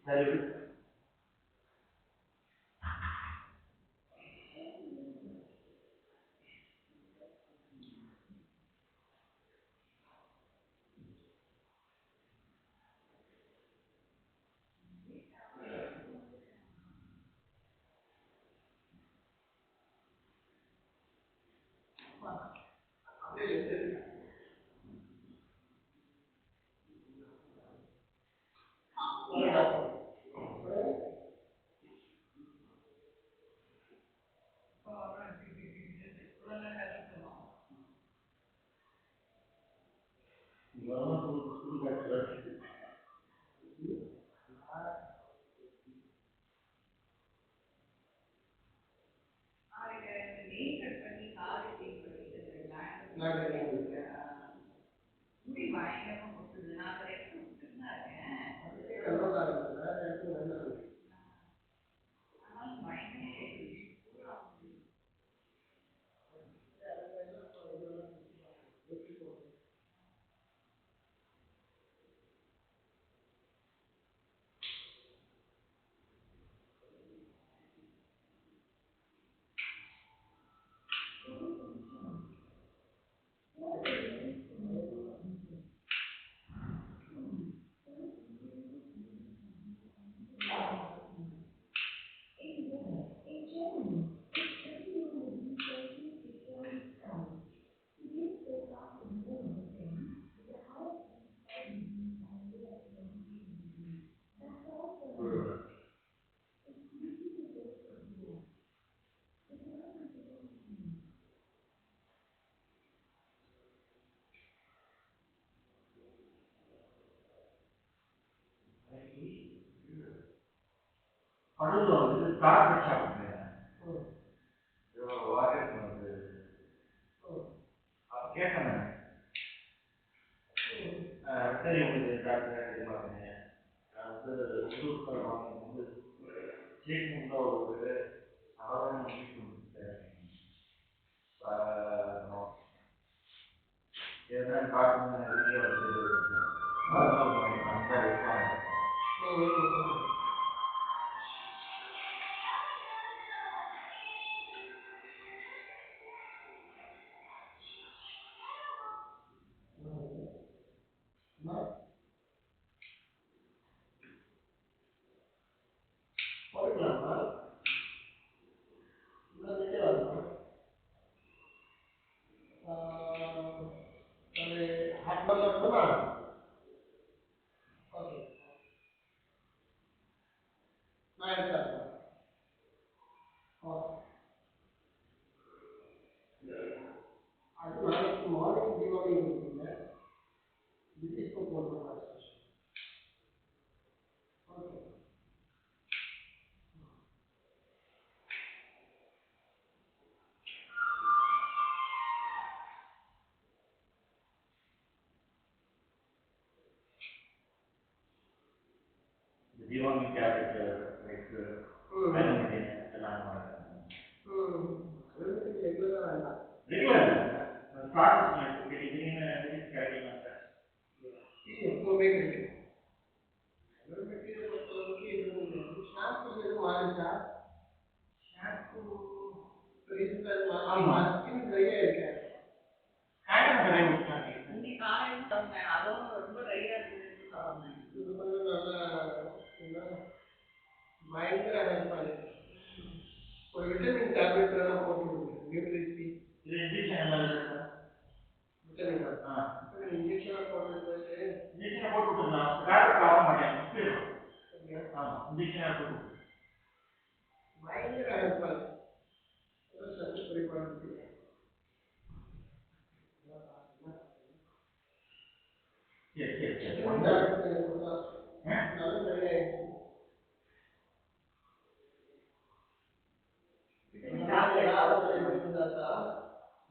சரி படகுல வந்து கார்பரேட் ஷாப் வாட்டர் வந்து கேட்டேன் சரி உங்களுக்கு டாக்டர் எதிர்பார்க்குறீங்க வந்து வந்து ட்ரீட்மெண்ட்டில் ஒரு சாதாரண ஏன்னா காட்டுன்னு வெளியே வந்து அந்த இருப்பாங்க போட்டுக்கலாமா நிற்கலாமா ஒரு ஹாஃப் அன் ஹவர் வருமா ஓகே நான் எடுத்துறேன் அது நாளைக்கு மார்னிங் தீபாவளி இருக்குங்க இப்போ போடுறோம் ஓகே தீபாவளி கேரட் ரைஸ் எல்லாம் ரெகுலராக வேண்டாம் ரெகுலர் ஸ்டார்டர்ஸ் திடீர்னு கிடைக்குமா சார் இது எப்போவுமே கிடைக்கும் மெட்டீரியல் பொறுத்தளவுக்கு இது ஷாம்பூஸ் எதுவும் மாறிச்சா ஷாம்பூ ரீசெண்டாக எதுவும் மாறிச்சா ஸ்கின் ட்ரையாக இருக்கேன் இன்னைக்கு காலையில் சொன்னேன் அதுவும் ரொம்ப ட்ரையாக இருக்குதுன்னு சொன்னேன் இது கொஞ்சம் நல்லா பயங்கர ஹேர் ஃபால் ஒரு விட்டமின் டேப்லெட் வேணால் போட்டு விடுங்க நியூட்ரிசி இது இன்ஜெக்ஷன் விட்டமின் இன்ஜெக்ஷனாக போட்டு போயிட்டு இன்ஜெக்ஷனை போட்டு விட்டுருந்தோம் டேப்லெட் ஆக மாட்டேன் ஆமாம் இன்ஜெக்ஷனாக போட்டு பயங்கர ஹேர் ஃபால் சத்து குறைபாடு சரி சரி சரி நல்லா சரியாயிடுச்சு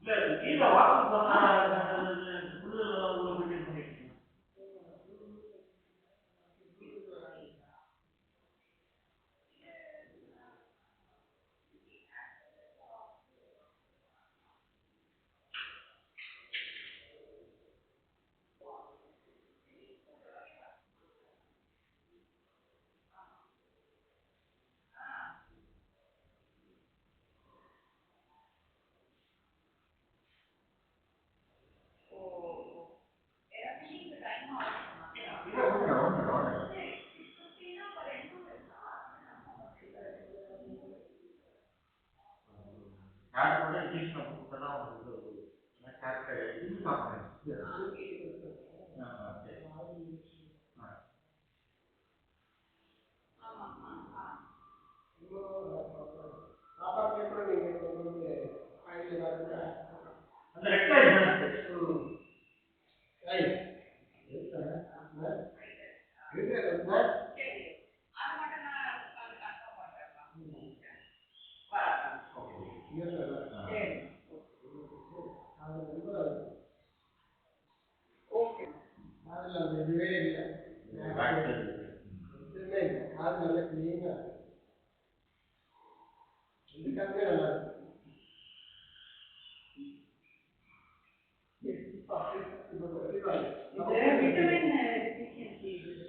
இல்ல கீழே வாசல் போனா புல்லு உள்ள போயிட்டு பண்ணிட்டு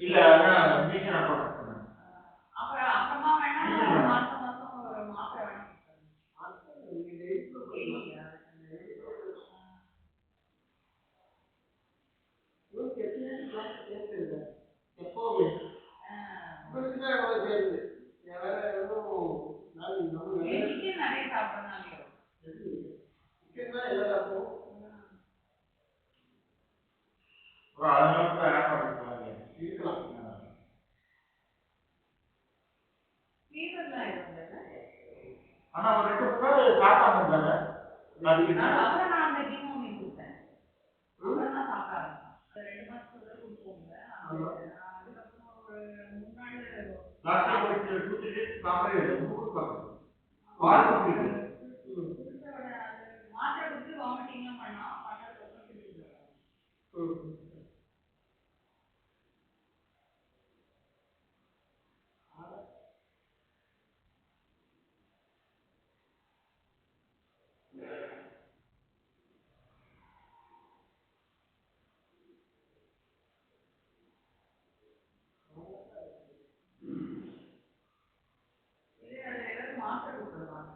இல்ல அதான் இன்ஜெக்ஷன் போட்டு அப்புறம் அப்புறமா வேணா மாசம் மாசம் ஒரு மாத்திரை வேணும். எப்போவுமே சேர்ந்து வேற சிக்கன் நிறைய சாப்பிடறாங்க. சிக்கன் தான் எல்லாம் சாப்பிடுவோம். ஒரு அதனால ஏற்படுத்தலாம் இருக்கலாம். ஆனா ஒரு 2 பேர் சாப்பிடாம இருந்தாங்க. அப்புறம் நான் அந்த டிமோமின் கொடுத்தேன். அப்புறம் தான் சாப்பிட ஆரம்பிச்சேன். 2 மாசத்துல கொடுப்போங்க. அதுக்கப்புறம் ஒரு 3 நாள் லாஸ்டா ஒரு 2 3 டேஸ் சாப்பிடவே மூக்கு பார்க்கணும். பால் குடிக்கணும். மாத்திரை கொடுத்து வாமிட்டிங்லாம் பண்ணதுக்கப்புறம் திருப்பி மாத்திரை கொடுத்துருவாங்க.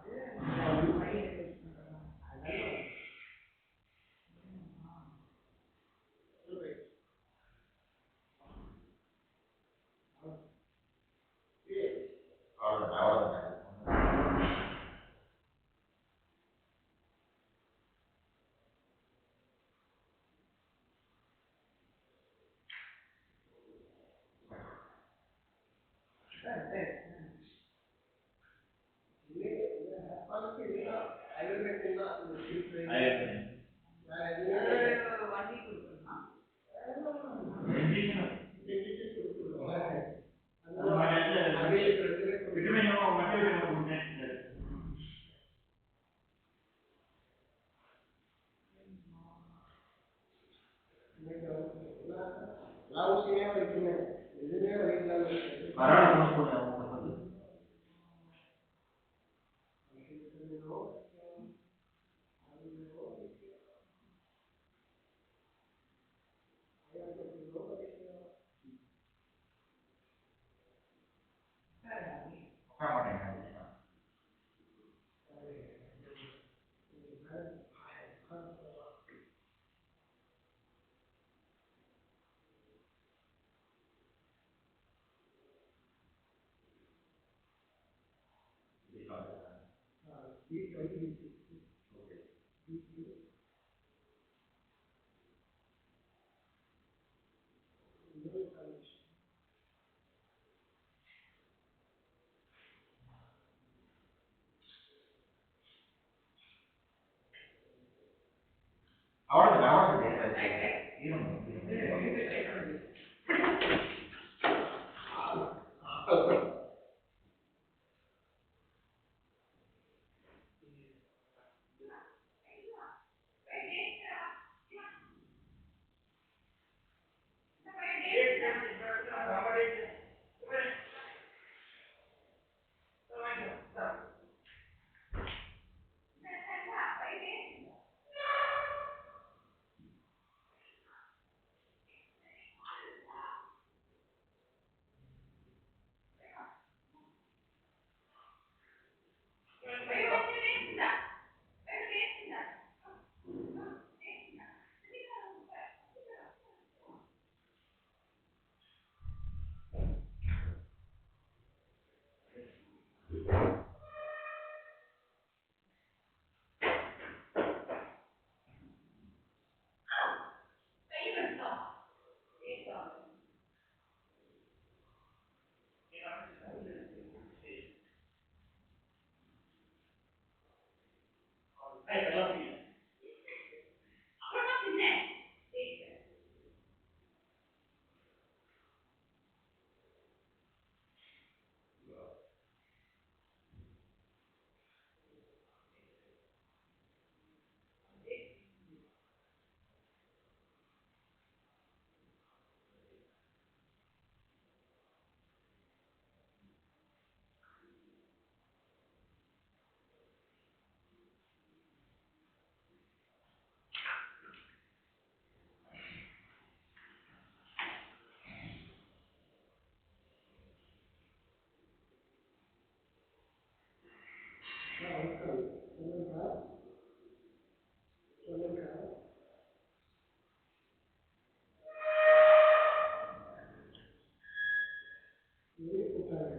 கூப்பிட்டாங்க.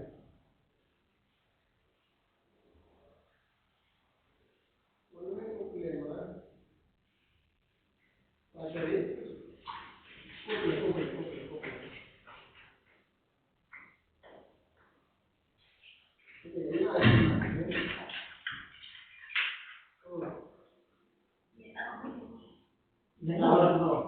ஒண்ணுமே கூப்பிடலையம்மா. சரி கூப்பிடு. என்ன ஆச்சு? என்ன என்ன